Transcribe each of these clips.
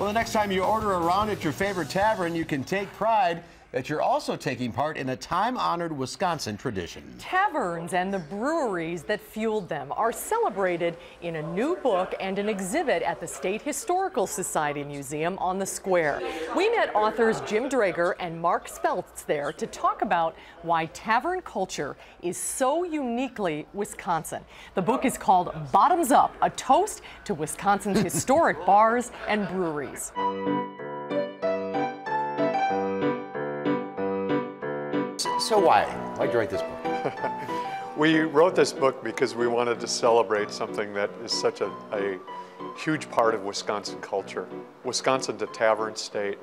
Well, the next time you order a round at your favorite tavern, you can take pride that you're also taking part in a time-honored Wisconsin tradition. Taverns and the breweries that fueled them are celebrated in a new book and an exhibit at the State Historical Society Museum on the Square. We met authors Jim Drager and Mark Speltz there to talk about why tavern culture is so uniquely Wisconsin. The book is called Bottoms Up, a toast to Wisconsin's historic bars and breweries. So why'd you write this book? We wrote this book because we wanted to celebrate something that is such a huge part of Wisconsin culture. Wisconsin's a tavern state.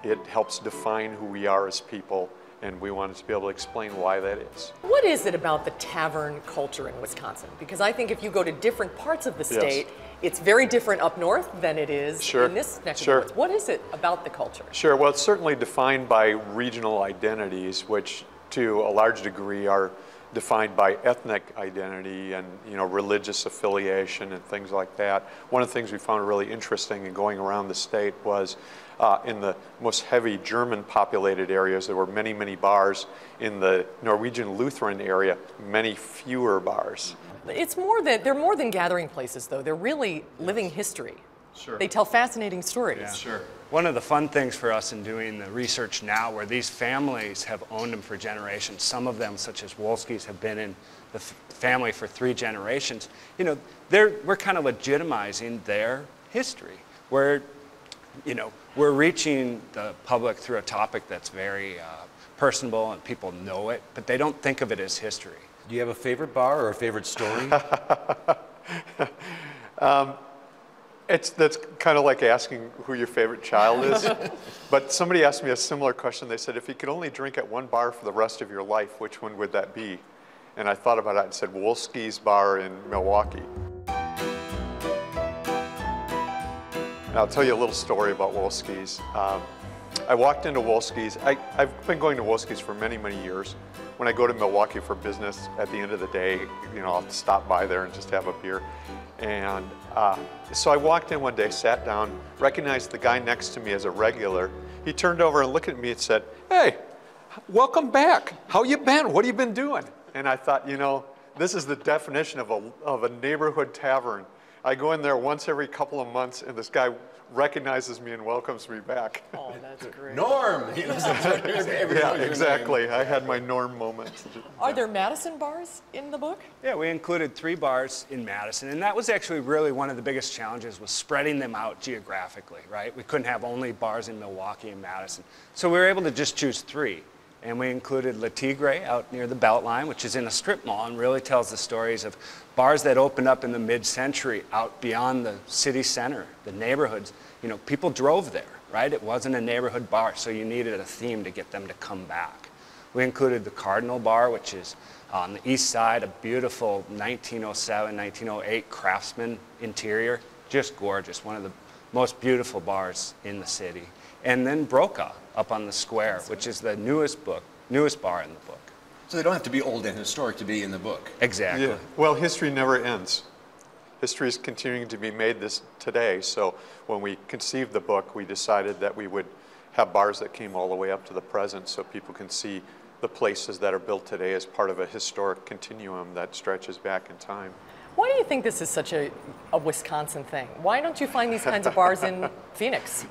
It helps define who we are as people, and we wanted to be able to explain why that is. What is it about the tavern culture in Wisconsin? Because I think if you go to different parts of the state, yes, it's very different up north than it is in this neck of the woods. What is it about the culture? Sure, well, it's certainly defined by regional identities, which to a large degree are defined by ethnic identity and religious affiliation and things like that. One of the things we found really interesting in going around the state was in the most heavy German populated areas, there were many, many bars. In the Norwegian Lutheran area, many fewer bars. They're more than gathering places, though. They're really living history. Sure. They tell fascinating stories. Yeah. Sure. One of the fun things for us in doing the research now, where these families have owned them for generations, some of them, such as Wolski's, have been in the family for 3 generations. We're kind of legitimizing their history. We're reaching the public through a topic that's very personable and people know it, but they don't think of it as history. Do you have a favorite bar or a favorite story? That's kind of like asking who your favorite child is. But somebody asked me a similar question. They said, if you could only drink at one bar for the rest of your life, which one would that be? And I thought about it and said, Wolski's Bar in Milwaukee. And I'll tell you a little story about Wolski's. I walked into Wolski's. I've been going to Wolski's for many, many years. When I go to Milwaukee for business, at the end of the day, I'll stop by there and just have a beer. And so I walked in one day, sat down, recognized the guy next to me as a regular. He turned over and looked at me and said, "Hey, welcome back. How you been? What have you been doing?" And I thought, this is the definition of a neighborhood tavern. I go in there once every couple of months, and this guy recognizes me and welcomes me back. Oh, that's great. Norm! Yeah, exactly. I had my Norm moment. Are there Madison bars in the book? Yeah, we included 3 bars in Madison, and that was actually really one of the biggest challenges, was spreading them out geographically, right? We couldn't have only bars in Milwaukee and Madison. So we were able to just choose 3. And we included Le Tigre out near the Beltline, which is in a strip mall and really tells the stories of bars that opened up in the mid-century out beyond the city center, the neighborhoods. People drove there, right? It wasn't a neighborhood bar, so you needed a theme to get them to come back. We included the Cardinal Bar, which is on the east side, a beautiful 1907, 1908 Craftsman interior, just gorgeous, one of the most beautiful bars in the city. And then Brokaw up on the Square, which is the newest bar in the book. So they don't have to be old and historic to be in the book. Exactly. Yeah. Well, history never ends. History is continuing to be made today. So when we conceived the book, we decided that we would have bars that came all the way up to the present, so people can see the places that are built today as part of a historic continuum that stretches back in time. Why do you think this is such a Wisconsin thing? Why don't you find these kinds of bars in Phoenix?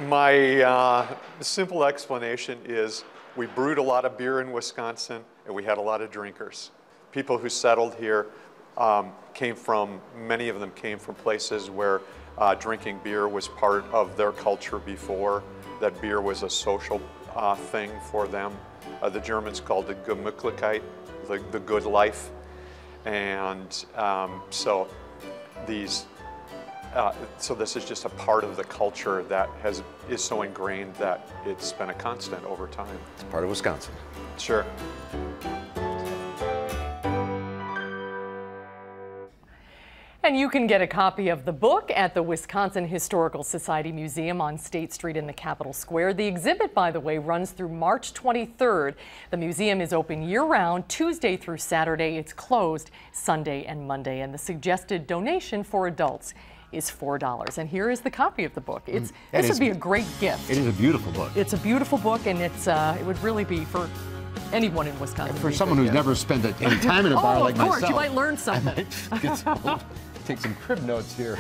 My simple explanation is we brewed a lot of beer in Wisconsin, and we had a lot of drinkers. People who settled here many of them came from places where drinking beer was part of their culture before, that beer was a social thing for them. The Germans called it Gemütlichkeit, the good life. And so this is just a part of the culture that is so ingrained that it's been a constant over time. It's part of Wisconsin. Sure. And you can get a copy of the book at the Wisconsin Historical Society Museum on State Street in the Capitol Square. The exhibit, by the way, runs through March 23rd. The museum is open year-round, Tuesday through Saturday. It's closed Sunday and Monday. And the suggested donation for adults is $4. And here is the copy of the book. This is- would be a great gift. It is a beautiful book. It's a beautiful book, and it would really be for anyone in Wisconsin. For someone who's never spent any time in a bar like myself. Oh, of course, you might learn something. Take some crib notes here.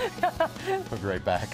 We'll be right back.